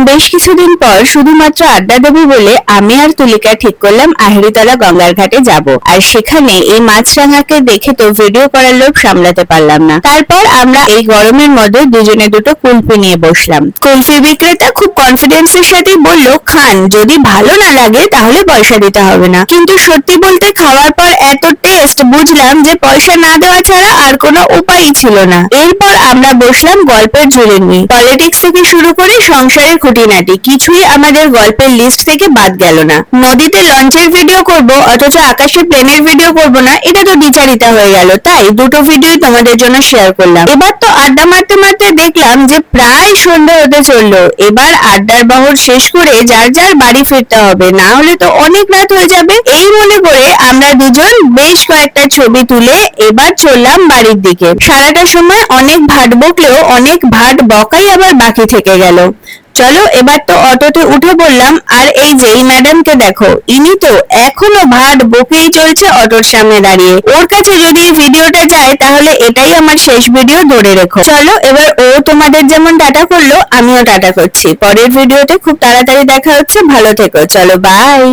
বেশ কিছুদিন পর শুধুমাত্র আড্ডা দেবো বলে আমি আর তুলিকা ঠিক করলাম আহেরিতলা গঙ্গার ঘাটে যাব। আর সেখানে এই মাছরাঙাকে দেখে তো ভিডিও করার লোভ সামলাতে পারলাম না। তারপর আমরা এই গরমের মধ্যে দুজনে দুটো কুলফি নিয়ে বসলাম। কুলফি বিক্রেতা খুব কনফিডেন্সের সাথে বলল, খান, যদি ভালো না লাগে তাহলে পয়সা দিতে হবে না। কিন্তু সত্যি বলতে খাওয়ার পর এত টেস্ট বুঝলাম যে পয়সা না দেওয়া ছাড়া আর কোনো উপায়ই ছিল না। এরপর আমরা বসলাম গল্পের ঝুলি নিয়ে। পলিটিক্স থেকে শুরু করে সংসারের খুঁটিনাটি কিছুই আমাদের গল্পের লিস্ট থেকে বাদ গেল না। নদীতে লঞ্চের ভিডিও করব অথচ আকাশে প্লেনের ভিডিও করব না, এটা তো দ্বিচারিতা হয়ে গেল। তাই দুটো ভিডিও তোমাদের জন্য শেয়ার করলাম। এবার তো আড্ডা মারতে মারতে দেখলাম যে প্রায় সন্ধ্যা হতে চললো। এবার আড্ডার বহর শেষ করে যার যার বাড়ি ফিরতে হবে, না হলে তো অনেক রাত হয়ে যাবে। এই মনে করে আমরা দুজন বেশ কয়েকটা ছবি তুলে এবার চললাম বাড়ির দিকে। সারাটা সময় অনেক ভাট বকলেও অনেক ভাট বকাই আবার বাকি থেকে গেল। চলো এবার তো অটোতে উঠে পড়লাম। আর এই যে এই ম্যাডামকে দেখো, ইনি তো এখনো ভাট বকেই চলছে অটোর সামনে দাঁড়িয়ে। ওর কাছে যদি এই ভিডিওটা যায় তাহলে এটাই আমার শেষ ভিডিও ধরে রেখো। চলো এবার ও তোমাদের যেমন টাটা করলো আমিও টাটা করছি। পরের ভিডিওতে খুব তাড়াতাড়ি দেখা হচ্ছে। ভালো থেকো। চলো বাই।